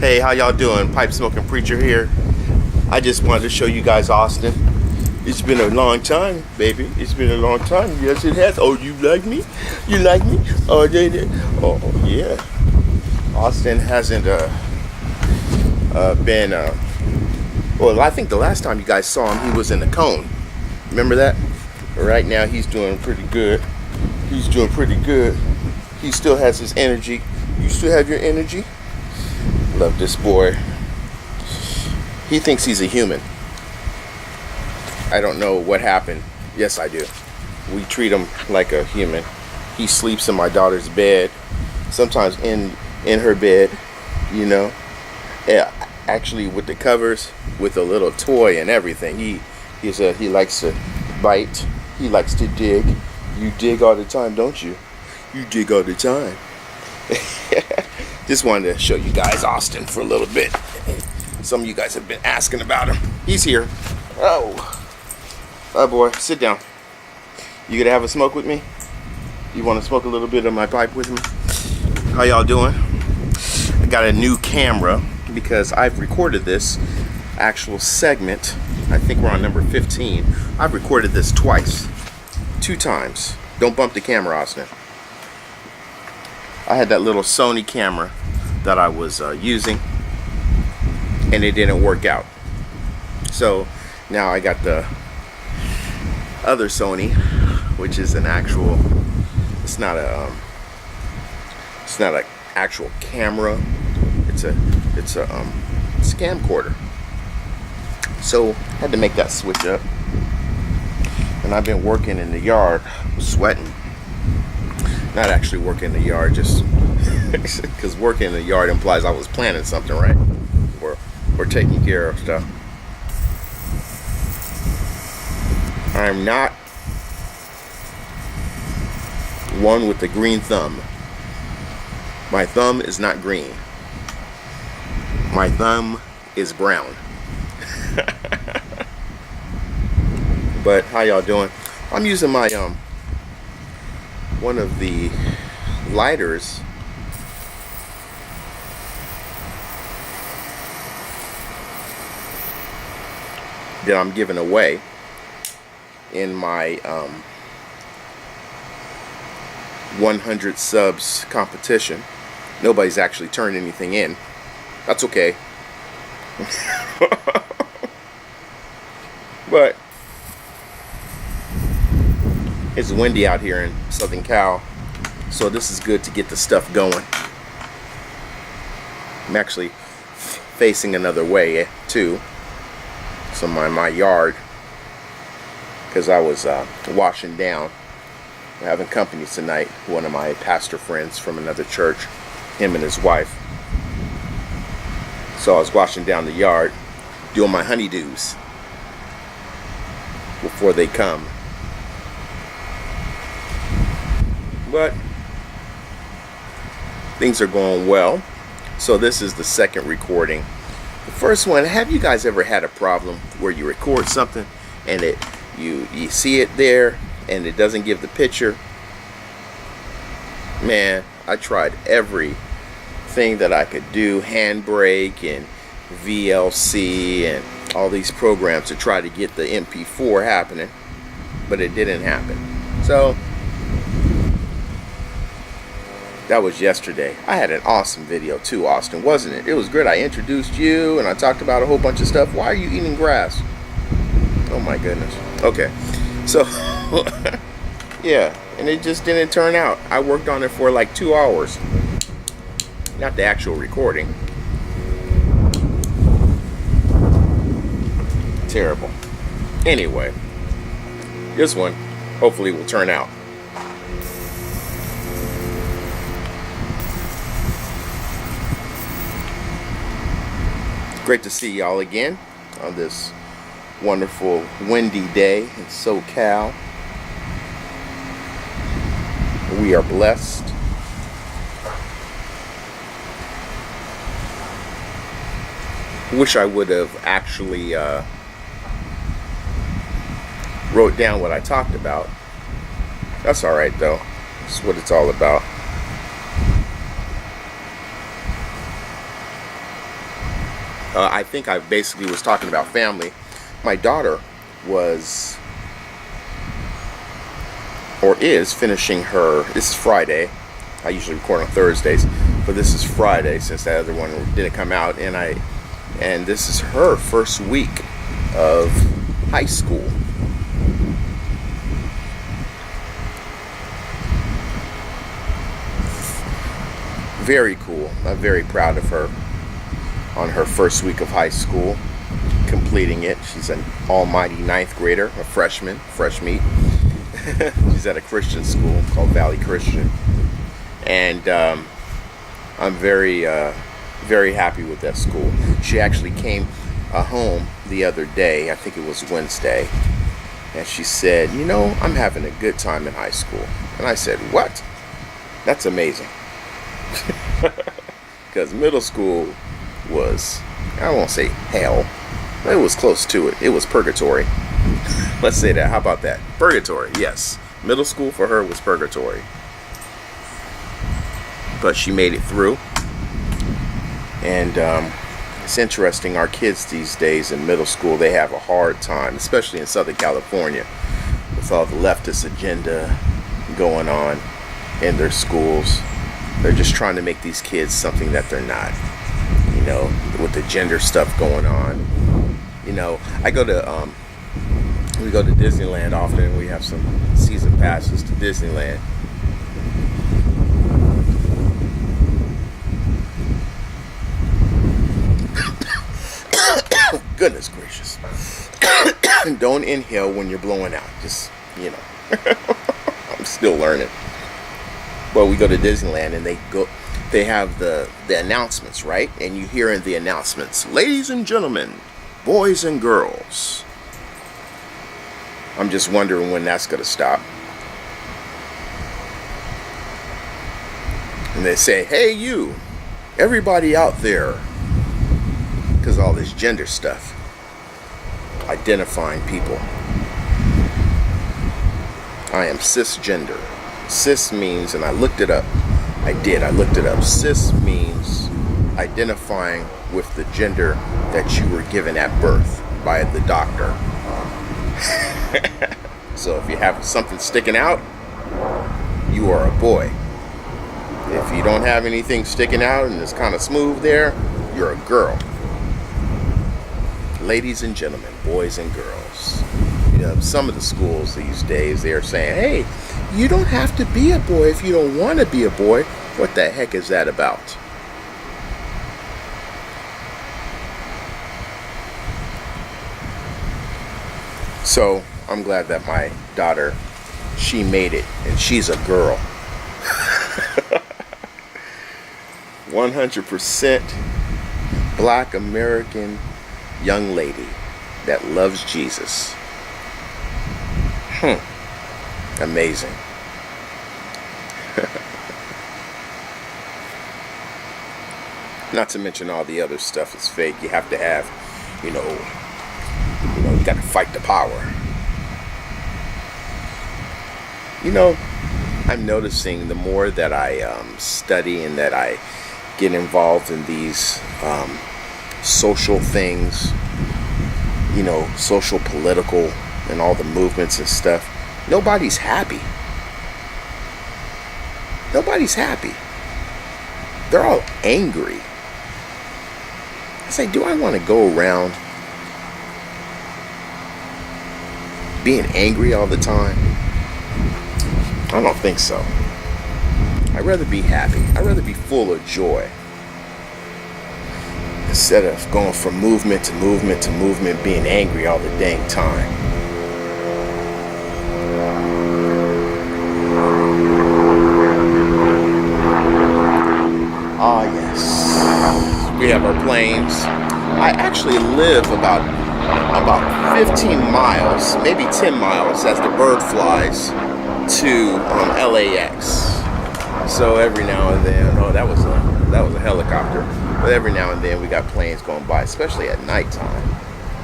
Hey, how y'all doing? Pipe Smoking Preacher here. I just wanted to show you guys Austin. It's been a long time, baby. It's been a long time. Yes, it has. Oh, you like me? You like me? Oh, oh yeah. Austin hasn't been. Well, I think the last time you guys saw him, he was in the cone. Remember that? Right now, he's doing pretty good. He's doing pretty good. He still has his energy. You still have your energy? Love this boy. He thinks he's a human. I don't know what happened. Yes, I do. We treat him like a human. He sleeps in my daughter's bed, sometimes in her bed, you know. Yeah, actually with the covers, with a little toy and everything. He likes to bite. He likes to dig. You dig all the time, don't you? You dig all the time. Just wanted to show you guys Austin for a little bit. Some of you guys have been asking about him. He's here. Oh boy, sit down. You gonna have a smoke with me? You want to smoke a little bit of my pipe with me? How y'all doing? I got a new camera because I've recorded this actual segment. I think we're on number 15. I've recorded this twice. 2 times. Don't bump the camera, Austin. I had that little Sony camera that I was using, and it didn't work out. So now I got the other Sony, which is an actual. It's not a actual camera. It's a camcorder. So had to make that switch up, and I've been working in the yard, sweating. Not actually working in the yard, just because working in the yard implies I was planning something, right? Or taking care of stuff. I'm not one with the green thumb. My thumb is not green. My thumb is brown. But how y'all doing? I'm using my one of the lighters that I'm giving away in my 100 subs competition. Nobody's actually turned anything in. That's okay. But it's windy out here in Southern Cal, so this is good to get the stuff going. I'm actually facing another way too, so my yard, because I was washing down. We're having company tonight. One of my pastor friends from another church, him and his wife. So I was washing down the yard, doing my honeydews before they come. But things are going well. So this is the second recording. The first one, have you guys ever had a problem where you record something and you see it there and it doesn't give the picture? Man, I tried everything that I could do, Handbrake and VLC and all these programs to try to get the MP4 happening, but it didn't happen. So that was yesterday. I had an awesome video too, Austin, wasn't it? It was good. I introduced you and I talked about a whole bunch of stuff. Why are you eating grass? Oh my goodness. Okay. So yeah, and it just didn't turn out. I worked on it for like 2 hours. Not the actual recording. Terrible. Anyway, this one hopefully will turn out. Great to see y'all again on this wonderful windy day in SoCal. We are blessed. Wish I would have actually wrote down what I talked about. That's alright though. That's what it's all about. I think I basically was talking about family. My daughter was, or is, finishing her, this is Friday. I usually record on Thursdays, but this is Friday since that other one didn't come out, and this is her first week of high school. Very cool. I'm very proud of her on her first week of high school, completing it. She's an almighty ninth grader, a freshman, fresh meat. She's at a Christian school called Valley Christian. And I'm very, very happy with that school. She actually came home the other day, I think it was Wednesday, and she said, you know, I'm having a good time in high school. And I said, what? That's amazing. Because middle school was, I won't say hell, but it was close to it. It was purgatory. Let's say that. How about that? Purgatory, yes. Middle school for her was purgatory. But she made it through. And it's interesting, our kids these days in middle school, they have a hard time, especially in Southern California, with all the leftist agenda going on in their schools. They're just trying to make these kids something that they're not, you know, with the gender stuff going on. You know, we go to Disneyland often. We have some season passes to Disneyland. Goodness gracious. Don't inhale when you're blowing out. Just, you know. I'm still learning. Well, we go to Disneyland and they have the announcements, right? And you hear in the announcements, ladies and gentlemen, boys and girls. I'm just wondering when that's going to stop. And they say, hey you, everybody out there, because all this gender stuff, identifying people. I am cisgender. Cis means, and I looked it up. I looked it up. Cis means identifying with the gender that you were given at birth by the doctor. So if you have something sticking out, you are a boy. If you don't have anything sticking out and it's kind of smooth there, you're a girl. Ladies and gentlemen, boys and girls. You know, some of the schools these days, they're saying, hey, you don't have to be a boy if you don't want to be a boy. What the heck is that about? So I'm glad that my daughter, she made it, and she's a girl. 100% Black American young lady that loves Jesus. Amazing. Not to mention all the other stuff is fake. You have to have, you got to fight the power. You know, I'm noticing the more that I study and that I get involved in these social things, you know, social, political, and all the movements and stuff, nobody's happy. Nobody's happy. They're all angry. I say, do I want to go around being angry all the time? I don't think so. I'd rather be happy. I'd rather be full of joy. Instead of going from movement to movement to movement, being angry all the dang time. Ah, yes. We have our planes. I actually live about 15 miles, maybe 10 miles as the bird flies to LAX. So every now and then, that was a helicopter. But every now and then we got planes going by, especially at nighttime.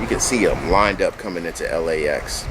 You can see them lined up coming into LAX.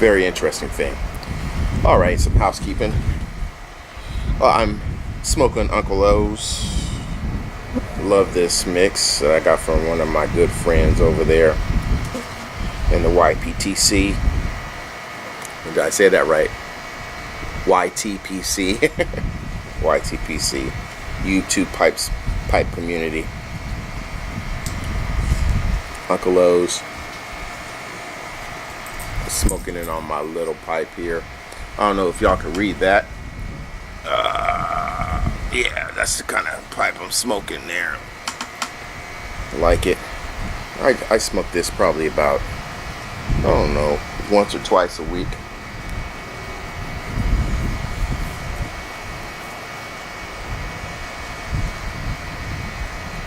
Very interesting thing. All right, some housekeeping. I'm smoking Uncle O's. Love this mix that I got from one of my good friends over there in the YPTC. Did I say that right? YTPC. YTPC. YouTube pipe community. Uncle O's. Smoking it on my little pipe here. I don't know if y'all can read that. Yeah, that's the kind of pipe I'm smoking there. I like it. I smoke this probably about, I don't know, once or twice a week.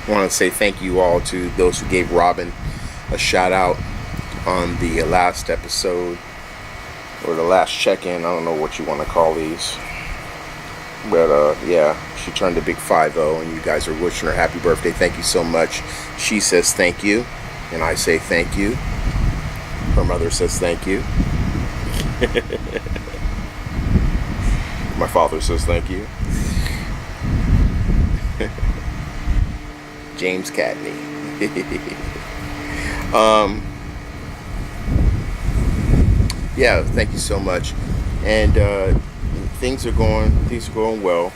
I want to say thank you all to those who gave Robin a shout out on the last episode, or the last check-in. I don't know what you want to call these, but yeah, she turned a big 50, and you guys are wishing her happy birthday. Thank you so much. She says thank you, and I say thank you. Her mother says thank you. My father says thank you. James Cagney. Yeah, thank you so much. And things are going well.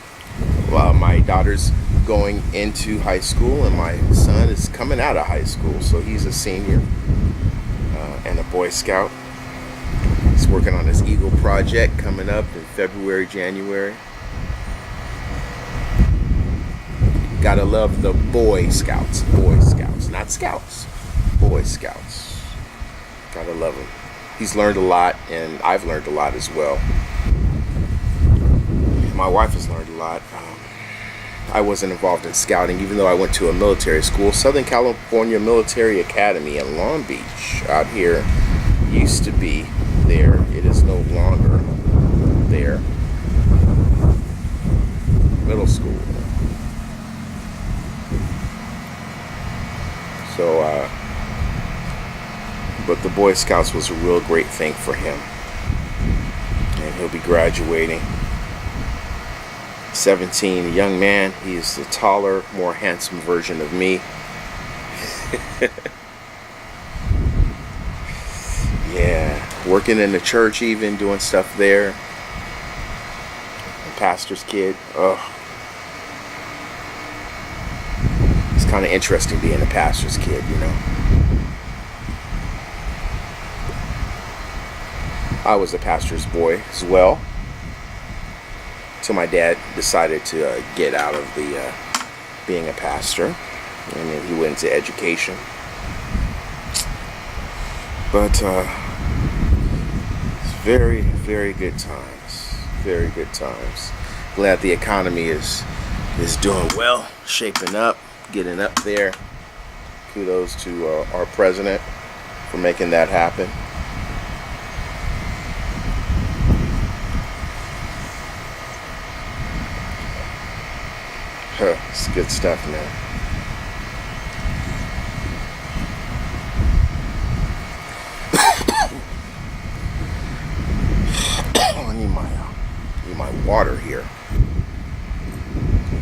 My daughter's going into high school, and my son is coming out of high school, so he's a senior and a Boy Scout. He's working on his Eagle project coming up in February, January. Gotta love the Boy Scouts. Boy Scouts, not Scouts. Boy Scouts. Gotta love them. He's learned a lot, and I've learned a lot as well. My wife has learned a lot. I wasn't involved in scouting, even though I went to a military school. Southern California Military Academy in Long Beach out here used to be there. It is no longer there. Middle school. So, but the Boy Scouts was a real great thing for him. And he'll be graduating. 17, a young man. He is the taller, more handsome version of me. Yeah, working in the church, even doing stuff there. A pastor's kid. Oh, it's kind of interesting being a pastor's kid, you know. I was a pastor's boy as well. So my dad decided to get out of the being a pastor, and then he went into education. But it's very, very good times. Very good times. Glad the economy is doing well, shaping up, getting up there. Kudos to our president for making that happen. It's good stuff, man. I need my water here.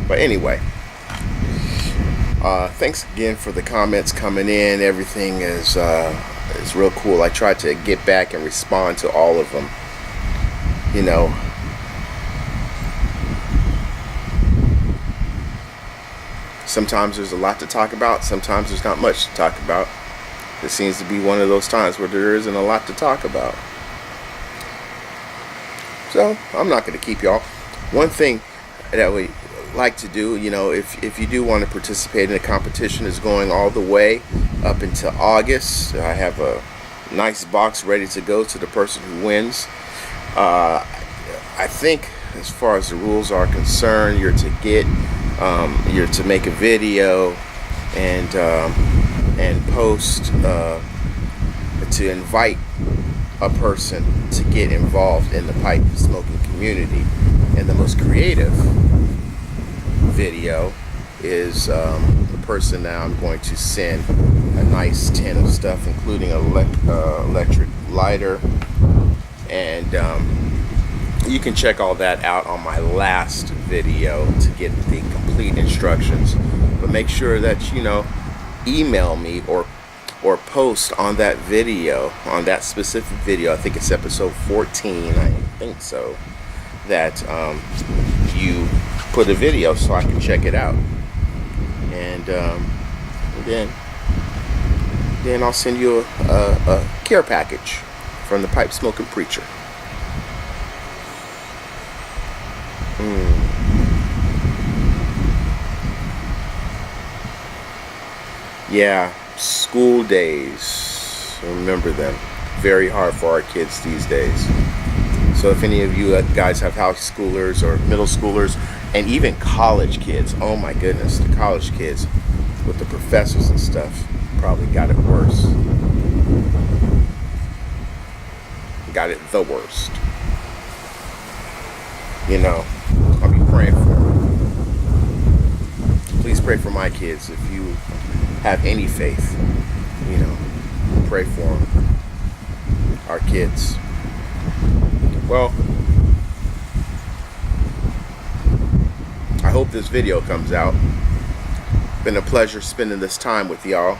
But anyway, thanks again for the comments coming in. Everything is real cool. I tried to get back and respond to all of them. You know. Sometimes there's a lot to talk about. Sometimes there's not much to talk about. It seems to be one of those times where there isn't a lot to talk about. So I'm not going to keep y'all. One thing that we like to do, you know, if you do want to participate in a competition, is going all the way up until August. I have a nice box ready to go to the person who wins. I think as far as the rules are concerned, you're to make a video and post to invite a person to get involved in the pipe smoking community. And the most creative video is the person that I'm going to send a nice tin of stuff, including an electric lighter and you can check all that out on my last video to get the complete instructions. But make sure that, you know, email me or post on that video, on that specific video. I think it's episode 14, I think so, that you put a video so I can check it out. And then I'll send you a care package from the pipe smoking preacher. Yeah, school days. Remember them. Very hard for our kids these days. So if any of you guys have high schoolers or middle schoolers and even college kids, oh my goodness, the college kids with the professors and stuff probably got it worse. Got it the worst. You know, I'll be praying for them. Please pray for my kids if you have any faith. You know, pray for them. Our kids. Well, I hope this video comes out. Been a pleasure spending this time with y'all.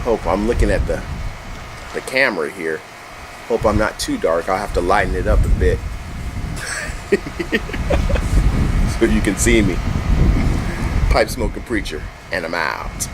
Hope I'm looking at the camera here. Hope I'm not too dark. I'll have to lighten it up a bit so you can see me. Pipe smoking preacher, and I'm out.